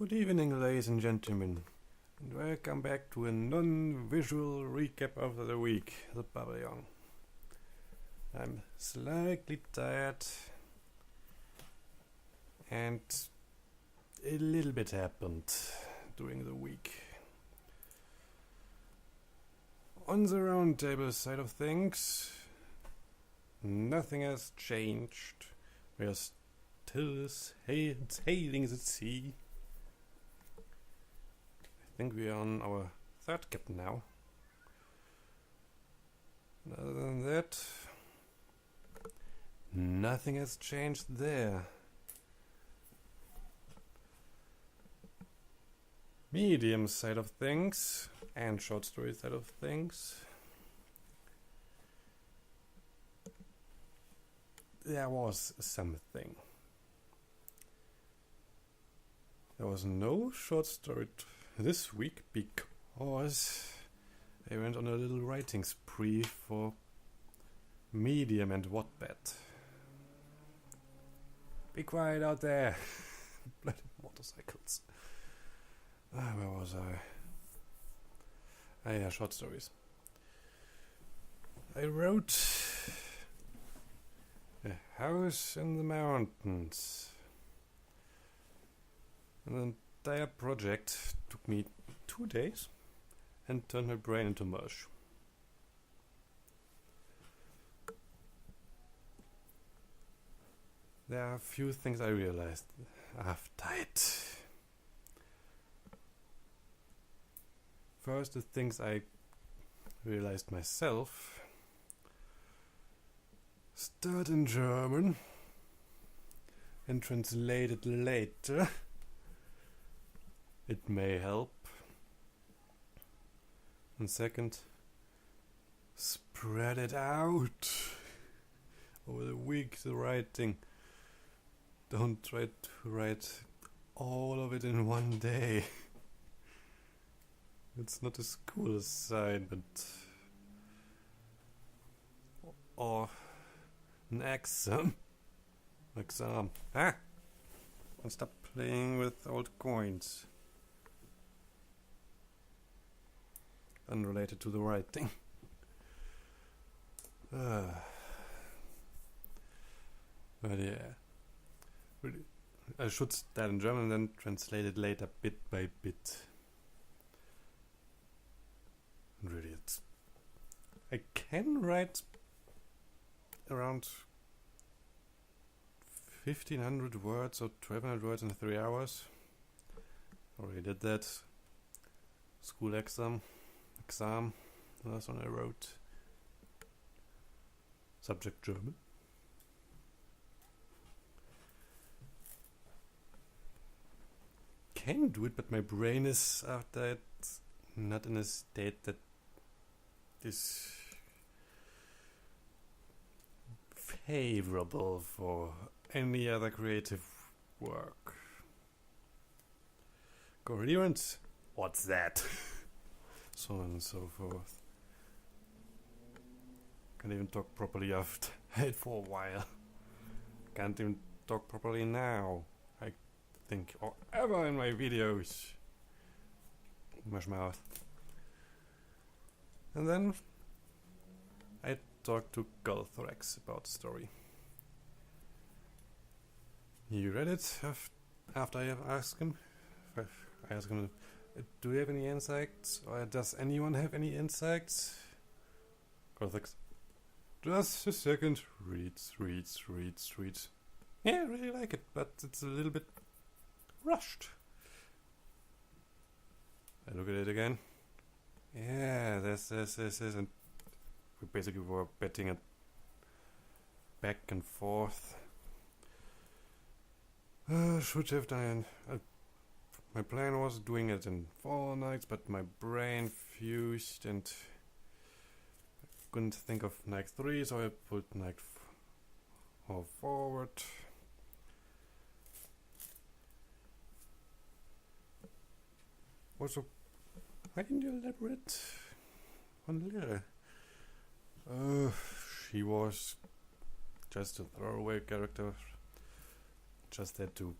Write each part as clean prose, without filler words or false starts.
Good evening, ladies and gentlemen, and welcome back to a non-visual recap of the week, the Pavillion. I'm slightly tired, and a little bit happened during the week. On the roundtable side of things, nothing has changed. We are still sailing the sea. I think we are on our third cap now. And other than that, nothing has changed there. Medium side of things and short story side of things. There was something. There was no short story this week because I went on a little writing spree for Medium and Wattpad. Be quiet out there! Bloody motorcycles. Where was I? Yeah, short stories. I wrote A House in the Mountains. An entire project took me 2 days and turned my brain into mush. There are a few things I realized after it. First, the things I realized myself. Start in German and translate it later. It may help. And second, spread it out over the week, the writing. Don't try to write all of it in one day. It's not a school assignment or an exam. I'll stop playing with old coins. Unrelated to the writing. But yeah. I should start in German and then translate it later bit by bit. Really, I can write around 1500 words or 1200 words in 3 hours. Already did that. School exam. That's when I wrote. Subject German. Can do it, but my brain is after it not in a state that is favorable for any other creative work. Coherence? What's that? So on and so forth. Can't even talk properly after it for a while. Can't even talk properly now. I think, or ever in my videos. Mush mouth. And then I talked to Gulthrax about the story. He read it after I asked him. I asked him, do you have any insights? Or does anyone have any insights? Gulthrax, just a second. Reads. Yeah, I really like it, but it's a little bit rushed. I look at it again. Yeah, this, and we basically were betting it back and forth. Should have done. My plan was doing it in 4 nights, but my brain fused and I couldn't think of night 3, so I put night 4 forward. Also, why didn't you elaborate on Lira? She was just a throwaway character. Just had to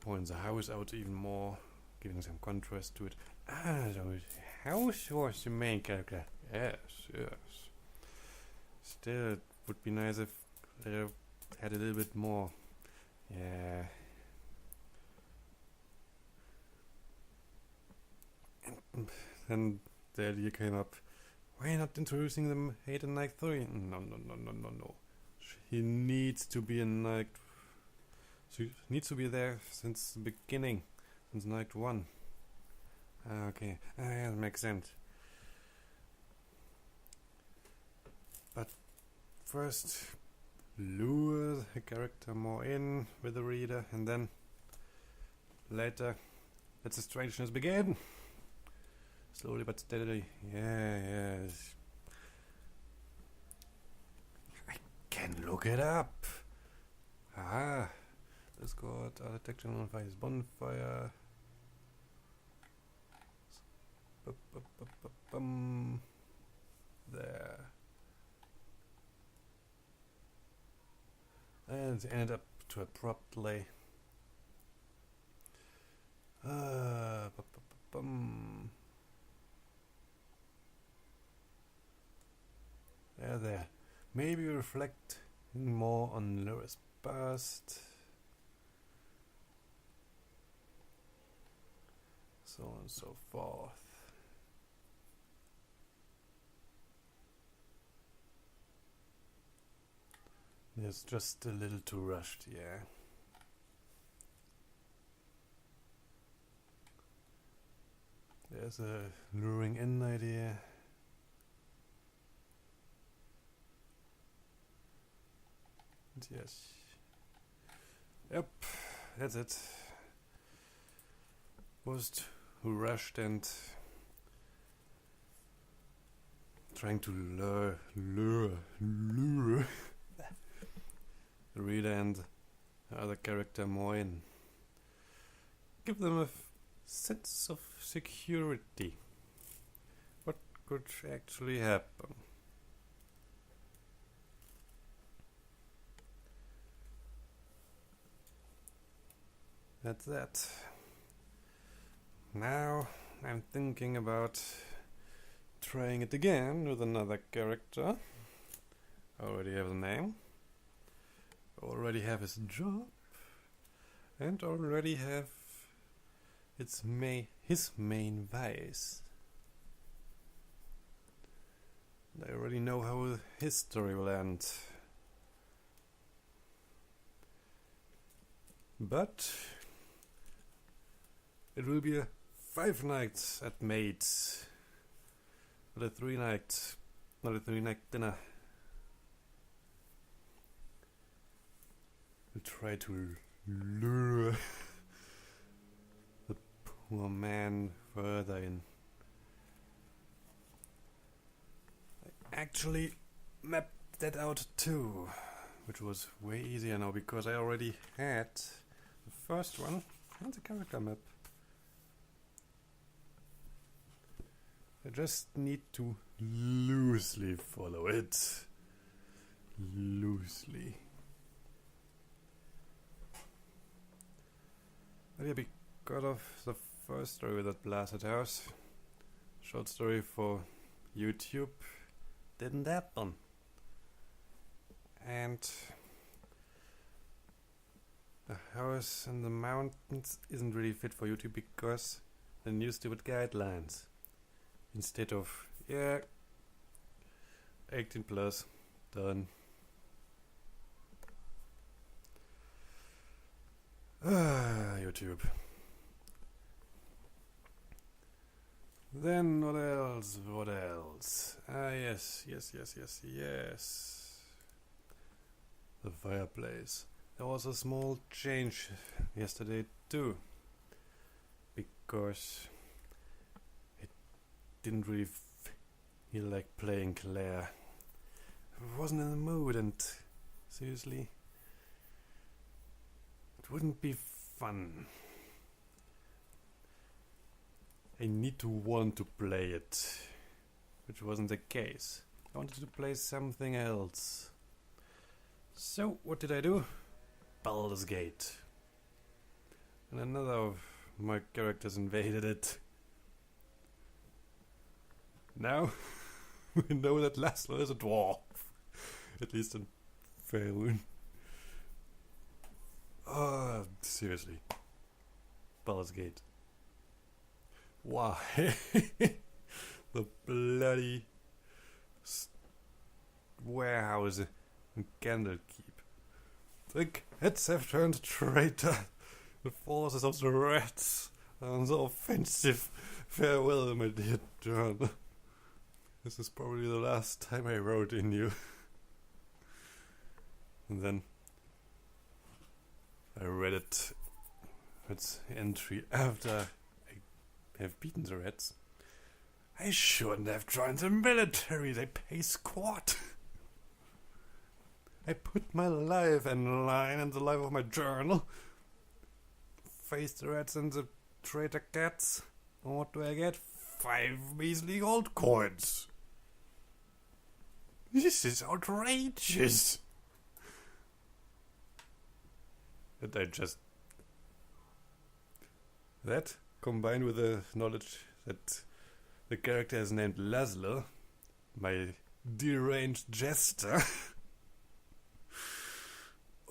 point the house out even more, giving some contrast to it. Ah, so house was the main character. Yes, yes. Still, it would be nice if they had a little bit more. Yeah. And then the idea came up, why not introducing them Hate in Night 3? No. He needs to be in Night... She needs to be there since the beginning, since Night 1. Okay, yeah, that makes sense. But first, lure the character more in with the reader, and then later, let the strangeness begin. Slowly but steadily. Yes. I can look it up. Ah. Discord, detection on fire, bonfire. There. And it ended up too abruptly. There. Maybe reflect more on Lyra's past. So on and so forth. It's just a little too rushed, yeah. There's a luring in idea. And yes. Yep, that's it. Was who rushed and trying to lure the reader and the other character more in. Give them a sense of security. What could actually happen? That's that. Now I'm thinking about trying it again with another character. Already have the name. Already have his job. And already have his main vice. And I already know how his story will end. But it will be a 5 nights at Maids. Not a 3 night dinner. We'll try to lure the poor man further in. I actually mapped that out too, which was way easier now because I already had the first one and the character map. I just need to loosely follow it. Loosely. Maybe because of the first story with that blasted house. Short story for YouTube. Didn't happen. And the house in the mountains isn't really fit for YouTube because the new stupid guidelines. Instead of, 18 plus, done. YouTube. Then what else? Yes. The fireplace. There was a small change yesterday too. Because it didn't really feel like playing Claire. I wasn't in the mood and seriously, it wouldn't be fun. I need to want to play it, which wasn't the case. I wanted to play something else. So, what did I do? Baldur's Gate. and another of my characters invaded it. Now we know that Laszlo is a dwarf, at least in Faerun. Oh, seriously. Baldur's Gate. Why? The bloody warehouse in Candlekeep. The cats have turned traitor. The forces of the rats are on the offensive. Farewell, my dear John. This is probably the last time I wrote in you. And then I read its entry after I have beaten the rats. I shouldn't have joined the military. They pay squat. I put my life in line and the life of my journal. Face the rats and the traitor cats. And what do I get? 5 measly gold coins. This is outrageous. And I just... That, combined with the knowledge that the character is named Laszlo, my deranged jester.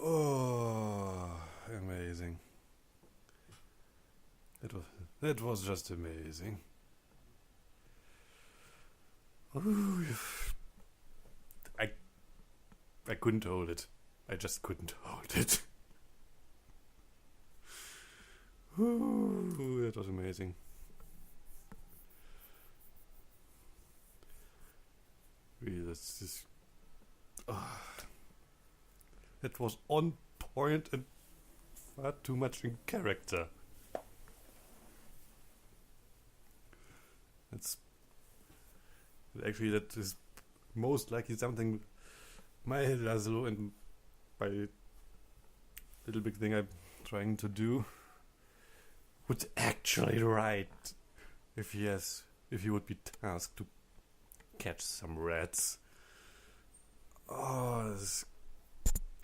Oh, amazing. That was just amazing. Ooh, I couldn't hold it. I just couldn't hold it. Ooh, that was amazing. Really, that's just... That was on point and far too much in character. That is most likely something my Laszlo and my little big thing I'm trying to do would actually write if he would be tasked to catch some rats. Oh,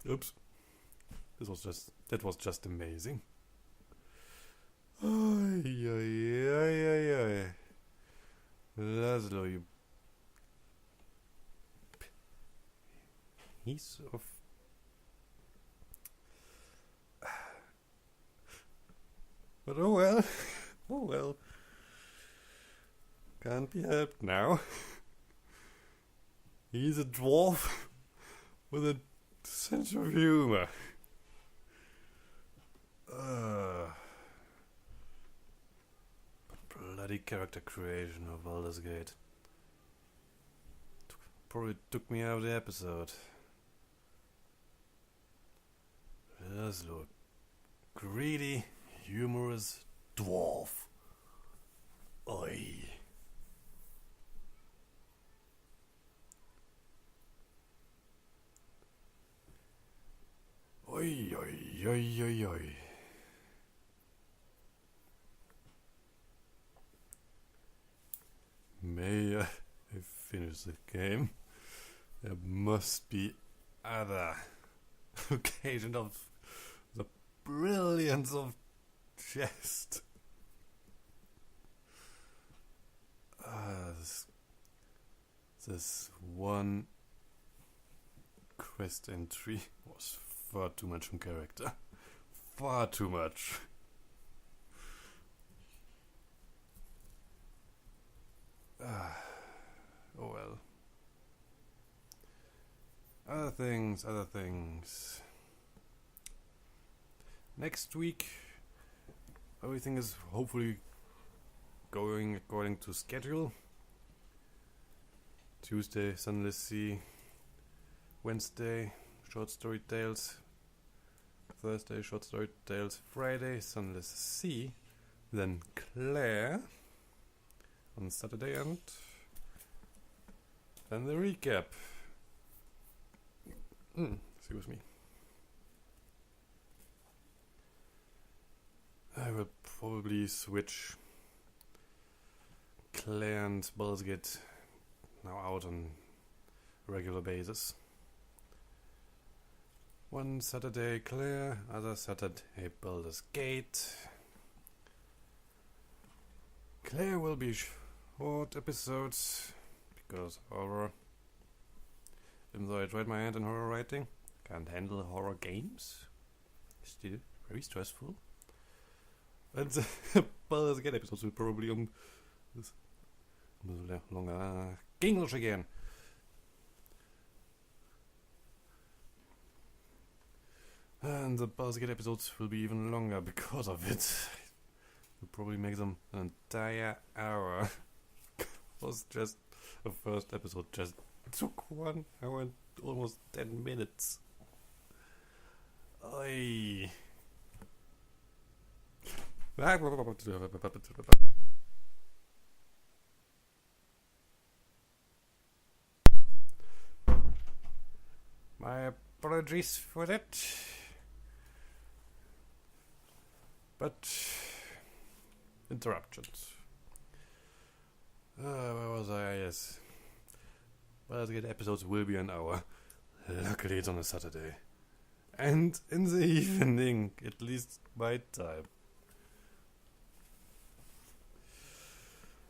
oops. That was just amazing. Ay, ay, ay, ay, ay. Laszlo, you piece of... But oh well. Oh well. Can't be helped now. He's a dwarf with a sense of humor. Bloody character creation of Baldur's Gate. Probably took me out of the episode. Laszlo, greedy, humorous dwarf. Oi. Oi, oi, oi, oi, oi. May I finish the game? There must be other occasion of the brilliance of jest. This one quest entry was far too much in character. Far too much. Oh well. Other things. Next week, everything is hopefully going according to schedule. Tuesday, Sunless Sea. Wednesday, Short Story Tales. Thursday, Short Story Tales. Friday, Sunless Sea. Then Claire on Saturday, and then the recap. Excuse me. I will probably switch Claire and Baldur's Gate now out on a regular basis. One Saturday Claire, other Saturday Baldur's Gate. Claire will be short episodes because horror. Even though I tried my hand in horror writing, can't handle horror games. Still very stressful. And the Baldur's Gate episodes will probably longer. English again. And the Baldur's Gate episodes will be even longer because of it. We'll probably make them an entire hour. Was just the first episode just took 1 hour and almost 10 minutes. Oi. My apologies for that. But interruptions. Where was I? Yes. Well, the episodes will be an hour. Luckily, it's on a Saturday. And in the evening, at least my time.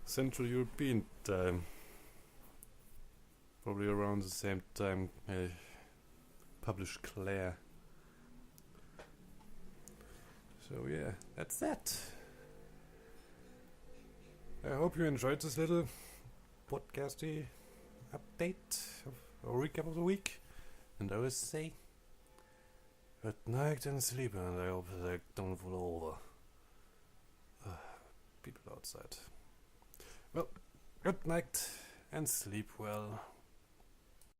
Central European time. Probably around the same time I published Claire. So yeah, that's that. I hope you enjoyed this little podcasty update or recap of the week. And I will say good night and sleep, and I hope that I don't fall over. People outside. Well, good night and sleep well.